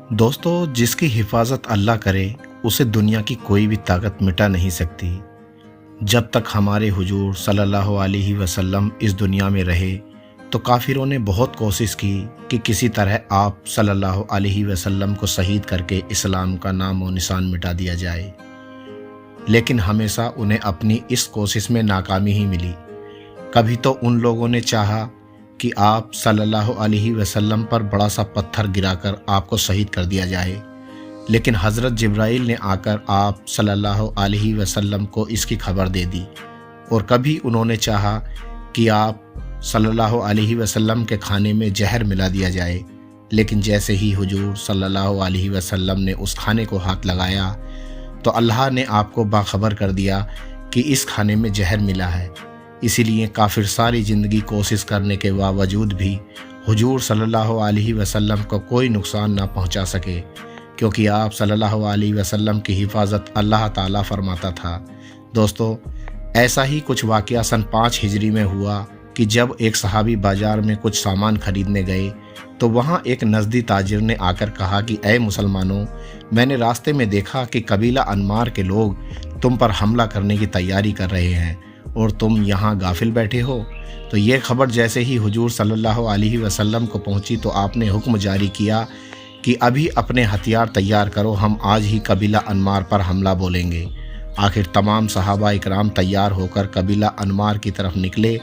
दोस्तों, जिसकी हिफाजत अल्लाह करे उसे दुनिया की कोई भी ताकत मिटा नहीं सकती। जब तक हमारे हुजूर सल्लल्लाहु अलैहि वसल्लम इस दुनिया में रहे तो काफिरों ने बहुत कोशिश की कि किसी तरह आप सल्लल्लाहु अलैहि वसल्लम को शहीद करके इस्लाम का नाम और निशान मिटा दिया जाए, लेकिन हमेशा उन्हें अपनी इस कोशिश में नाकामी ही मिली। कभी तो उन लोगों ने चाहा कि आप सल्लल्लाहु अलैहि वसल्लम पर बड़ा सा पत्थर गिराकर आपको शहीद कर दिया जाए, लेकिन हज़रत जिब्राइल ने आकर आप सल्लल्लाहु अलैहि वसल्लम को इसकी खबर दे दी। और कभी उन्होंने चाहा कि आप सल्लल्लाहु अलैहि वसल्लम के खाने में जहर मिला दिया जाए, लेकिन जैसे ही हुजूर सल्लल्लाहु अलैहि वसल्लम ने उस खाने को हाथ लगाया तो अल्लाह ने आपको बाखबर कर दिया कि इस खाने में जहर मिला है। इसीलिए काफिर सारी ज़िंदगी कोशिश करने के बावजूद भी हुजूर सल्लल्लाहु अलैहि वसल्लम को कोई नुकसान ना पहुंचा सके, क्योंकि आप सल्लल्लाहु अलैहि वसल्लम की हिफाजत अल्लाह ताला फरमाता था। दोस्तों, ऐसा ही कुछ वाक़या सन 5 हिजरी में हुआ कि जब एक सहाबी बाज़ार में कुछ सामान खरीदने गए तो वहाँ एक नज़दी ताजिर ने आकर कहा कि ऐ मुसलमानों, मैंने रास्ते में देखा कि कबीला अनमार के लोग तुम पर हमला करने की तैयारी कर रहे हैं और तुम यहाँ गाफिल बैठे हो। तो ये खबर जैसे ही हुजूर सल्लल्लाहु अलैहि वसल्लम को पहुँची तो आपने हुक्म जारी किया कि अभी अपने हथियार तैयार करो, हम आज ही कबीला अनमार पर हमला बोलेंगे। आखिर तमाम सहाबा इकराम तैयार होकर कबीला अनमार की तरफ निकले।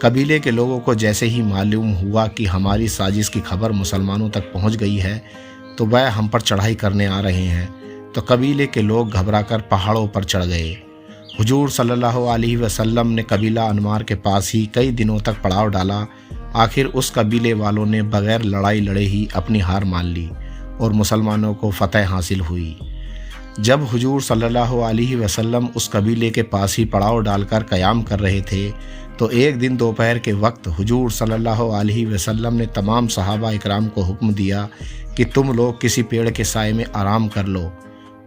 कबीले के लोगों को जैसे ही मालूम हुआ कि हमारी साजिश की खबर मुसलमानों तक पहुँच गई है तो वह हम पर चढ़ाई करने आ रहे हैं, तो कबीले के लोग घबराकर पहाड़ों पर चढ़ गए। हुजूर सल्लल्लाहु अलैहि वसल्लम ने कबीला अनमार के पास ही कई दिनों तक पड़ाव डाला। आखिर उस कबीले वालों ने बगैर लड़ाई लड़े ही अपनी हार मान ली और मुसलमानों को फतह हासिल हुई। जब हुजूर सल्लल्लाहु अलैहि वसल्लम उस कबीले के पास ही पड़ाव डालकर क़याम कर रहे थे तो एक दिन दोपहर के वक्त हुजूर सल्लल्लाहु अलैहि वसल्लम ने तमाम सहाबा इकराम को हुक्म दिया कि तुम लोग किसी पेड़ के साए में आराम कर लो,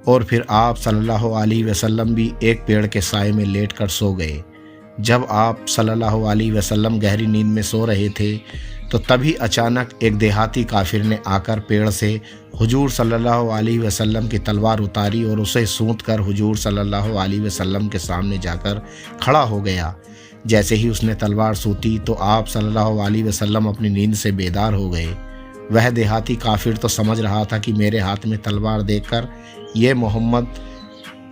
और फिर आप सल्लल्लाहु अलैहि वसल्लम भी एक पेड़ के साए में लेटकर सो गए। जब आप सल्लल्लाहु अलैहि वसल्लम गहरी नींद में सो रहे थे तो तभी अचानक एक देहाती काफिर ने आकर पेड़ से हुजूर सल्लल्लाहु अलैहि वसल्लम की तलवार उतारी और उसे सूंत कर हुजूर सल्लल्लाहु अलैहि वसल्लम के सामने जाकर खड़ा हो गया। जैसे ही उसने तलवार सूती तो आप सल्लल्लाहु अलैहि वसल्लम अपनी नींद से बेदार हो गए। वह देहाती काफिर तो समझ रहा था कि मेरे हाथ में तलवार देखकर ये मोहम्मद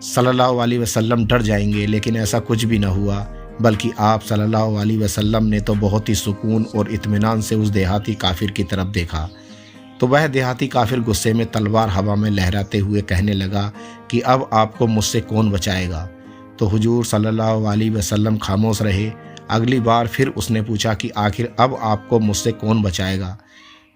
सल्लल्लाहु अलैहि वसल्लम डर जाएंगे, लेकिन ऐसा कुछ भी न हुआ, बल्कि आप सल्लल्लाहु अलैहि वसल्लम ने तो बहुत ही सुकून और इत्मीनान से उस देहाती काफिर की तरफ देखा। तो वह देहाती काफिर गुस्से में तलवार हवा में लहराते हुए कहने लगा कि अब आपको मुझसे कौन बचाएगा। तो हुजूर सल्लल्लाहु अलैहि वसल्लम खामोश रहे। अगली बार फिर उसने पूछा कि आखिर अब आपको मुझसे कौन बचाएगा।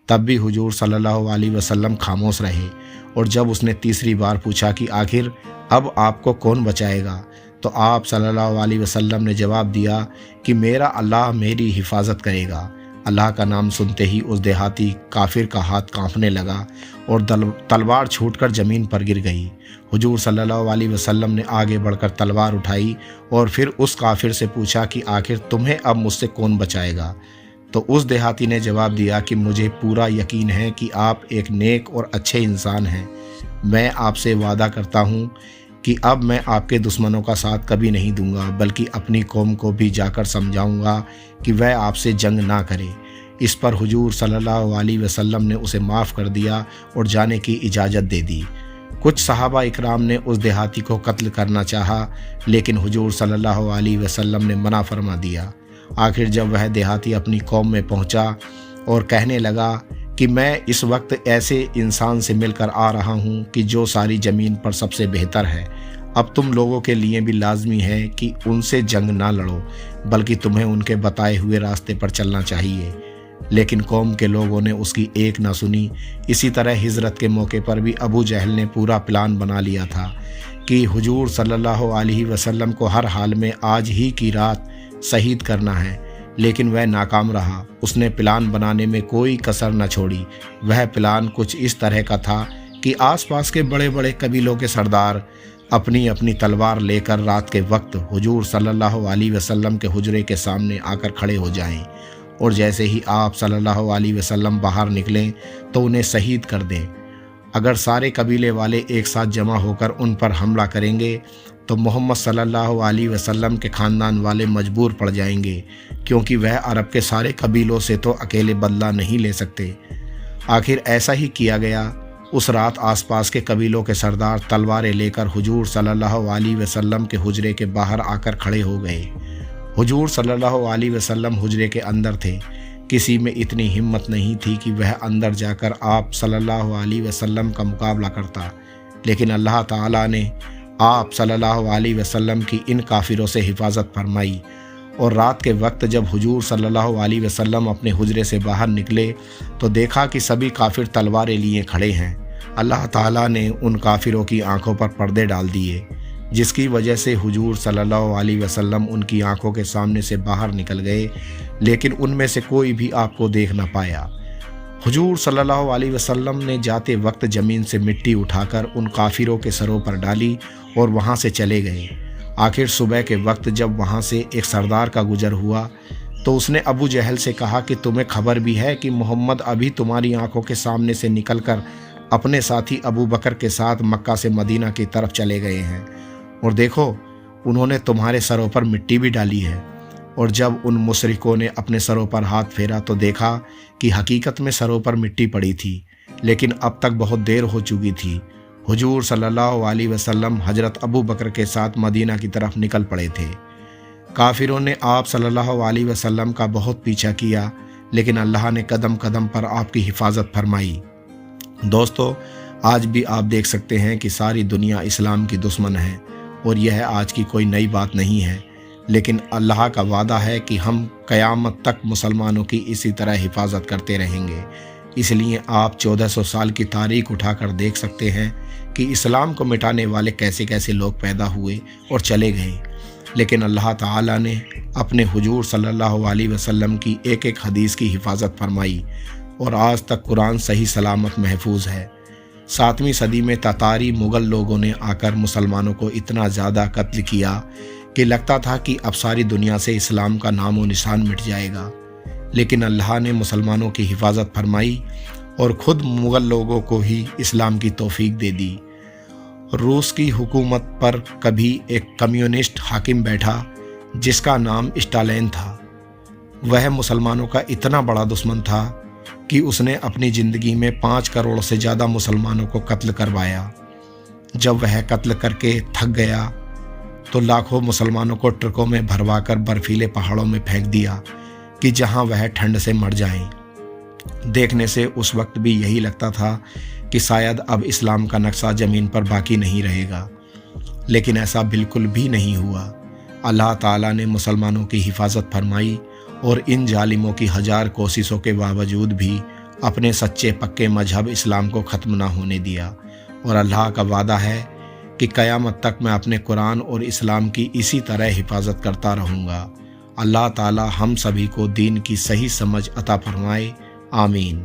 तब भी हुजूर सल्लल्लाहु अलैहि वसल्लम खामोश रहे। और जब उसने तीसरी बार पूछा कि आखिर अब आपको कौन बचाएगा, तो आप सल्लल्लाहु अलैहि वसल्लम ने जवाब दिया कि मेरा अल्लाह मेरी हिफाजत करेगा। अल्लाह का नाम सुनते ही उस देहाती काफिर का हाथ कांपने लगा और तलवार छूटकर ज़मीन पर गिर गई। हुजूर सल्लल्लाहु अलैहि वसल्लम ने आगे बढ़कर तलवार उठाई और फिर उस काफिर से पूछा कि आखिर तुम्हें अब मुझसे कौन बचाएगा। तो उस देहाती ने जवाब दिया कि मुझे पूरा यकीन है कि आप एक नेक और अच्छे इंसान हैं। मैं आपसे वादा करता हूँ कि अब मैं आपके दुश्मनों का साथ कभी नहीं दूंगा, बल्कि अपनी कौम को भी जाकर समझाऊंगा कि वह आपसे जंग ना करे। इस पर हुजूर सल्लल्लाहु अलैहि वसल्लम ने उसे माफ़ कर दिया और जाने की इजाज़त दे दी। कुछ सहाबा इकराम ने उस देहाती को कत्ल करना चाहा, लेकिन हुजूर सल्लल्लाहु अलैहि वसल्लम ने मना फरमा दिया। आखिर जब वह देहाती अपनी कौम में पहुंचा और कहने लगा कि मैं इस वक्त ऐसे इंसान से मिलकर आ रहा हूं कि जो सारी ज़मीन पर सबसे बेहतर है, अब तुम लोगों के लिए भी लाजमी है कि उनसे जंग ना लड़ो, बल्कि तुम्हें उनके बताए हुए रास्ते पर चलना चाहिए। लेकिन कौम के लोगों ने उसकी एक ना सुनी। इसी तरह हिजरत के मौके पर भी अबू जहल ने पूरा प्लान बना लिया था कि हुजूर सल्लल्लाहु अलैहि वसल्लम को हर हाल में आज ही की रात शहीद करना है, लेकिन वह नाकाम रहा। उसने प्लान बनाने में कोई कसर न छोड़ी। वह प्लान कुछ इस तरह का था कि आसपास के बड़े बड़े कबीलों के सरदार अपनी अपनी तलवार लेकर रात के वक्त हुजूर सल्लल्लाहु अलैहि वसल्लम के हुजरे के सामने आकर खड़े हो जाएं, और जैसे ही आप सल्लल्लाहु अलैहि वसल्लम बाहर निकलें तो उन्हें शहीद कर दें। अगर सारे कबीले वाले एक साथ जमा होकर उन पर हमला करेंगे तो मोहम्मद सल्लल्लाहु अलैहि वसल्लम के ख़ानदान वाले मजबूर पड़ जाएंगे, क्योंकि वह अरब के सारे कबीलों से तो अकेले बदला नहीं ले सकते। आखिर ऐसा ही किया गया। उस रात आसपास के कबीलों के सरदार तलवारें लेकर हुजूर सल्लल्लाहु अलैहि वसल्लम के हुजरे के बाहर आकर खड़े हो गए। हुजूर सल्लल्लाहु अलैहि वसल्लम हुजरे के अंदर थे। किसी में इतनी हिम्मत नहीं थी कि वह अंदर जाकर आप सल्लल्लाहु अलैहि वसल्लम का मुकाबला करता, लेकिन अल्लाह ताला ने आप सल्लल्लाहु अलैहि वसल्लम की इन काफिरों से हिफाजत फरमाई। और रात के वक्त जब हुजूर सल्लल्लाहु अलैहि वसल्लम अपने हुजरे से बाहर निकले तो देखा कि सभी काफिर तलवारें लिए खड़े हैं। अल्लाह ताला ने उन काफिरों की आंखों पर पर्दे डाल दिए, जिसकी वजह से हुजूर सल्लल्लाहु अलैहि वसल्लम उनकी आंखों के सामने से बाहर निकल गए, लेकिन उनमें से कोई भी आपको देख न पाया। हुजूर सल्लल्लाहु अलैहि वसल्लम ने जाते वक्त ज़मीन से मिट्टी उठाकर उन काफिरों के सरों पर डाली और वहाँ से चले गए। आखिर सुबह के वक्त जब वहाँ से एक सरदार का गुजर हुआ तो उसने अबू जहल से कहा कि तुम्हें खबर भी है कि मोहम्मद अभी तुम्हारी आंखों के सामने से निकलकर अपने साथी अबू बकर के साथ मक्का से मदीना की तरफ चले गए हैं, और देखो उन्होंने तुम्हारे सरों पर मिट्टी भी डाली है। और जब उन मुशरिकों ने अपने सरों पर हाथ फेरा तो देखा कि हकीकत में सरों पर मिट्टी पड़ी थी, लेकिन अब तक बहुत देर हो चुकी थी। हुजूर सल्लल्लाहु अलैहि वसल्लम हजरत अबू बकर के साथ मदीना की तरफ निकल पड़े थे। काफिरों ने आप सल्लल्लाहु अलैहि वसल्लम का बहुत पीछा किया, लेकिन अल्लाह ने कदम कदम पर आपकी हिफाजत फरमाई। दोस्तों, आज भी आप देख सकते हैं कि सारी दुनिया इस्लाम की दुश्मन है, और यह आज की कोई नई बात नहीं है, लेकिन अल्लाह का वादा है कि हम क़यामत तक मुसलमानों की इसी तरह हिफाजत करते रहेंगे। इसलिए आप 1400 साल की तारीख उठाकर देख सकते हैं कि इस्लाम को मिटाने वाले कैसे कैसे लोग पैदा हुए और चले गए, लेकिन अल्लाह ताला ने अपने हुजूर सल्लल्लाहु अलैहि वसल्लम की एक एक हदीस की हिफाजत फरमाई, और आज तक कुरान सही सलामत महफूज है। 7वीं सदी में तातारी मुग़ल लोगों ने आकर मुसलमानों को इतना ज़्यादा कत्ल किया कि लगता था कि अब सारी दुनिया से इस्लाम का नामो निशान मिट जाएगा, लेकिन अल्लाह ने मुसलमानों की हिफाजत फरमाई और ख़ुद मुग़ल लोगों को ही इस्लाम की तौफीक दे दी। रूस की हुकूमत पर कभी एक कम्युनिस्ट हाकिम बैठा जिसका नाम स्टालिन था। वह मुसलमानों का इतना बड़ा दुश्मन था कि उसने अपनी ज़िंदगी में 5 करोड़ से ज़्यादा मुसलमानों को कत्ल करवाया। जब वह कत्ल करके थक गया तो लाखों मुसलमानों को ट्रकों में भरवाकर बर्फीले पहाड़ों में फेंक दिया कि जहां वह ठंड से मर जाएं। देखने से उस वक्त भी यही लगता था कि शायद अब इस्लाम का नक्शा ज़मीन पर बाकी नहीं रहेगा, लेकिन ऐसा बिल्कुल भी नहीं हुआ। अल्लाह ताला ने मुसलमानों की हिफाजत फरमाई और इन जालिमों की 1000 कोशिशों के बावजूद भी अपने सच्चे पक्के मजहब इस्लाम को ख़त्म ना होने दिया। और अल्लाह का वादा है कि क़यामत तक मैं अपने कुरान और इस्लाम की इसी तरह हिफाजत करता रहूँगा। अल्लाह ताला हम सभी को दीन की सही समझ अता फरमाए। आमीन।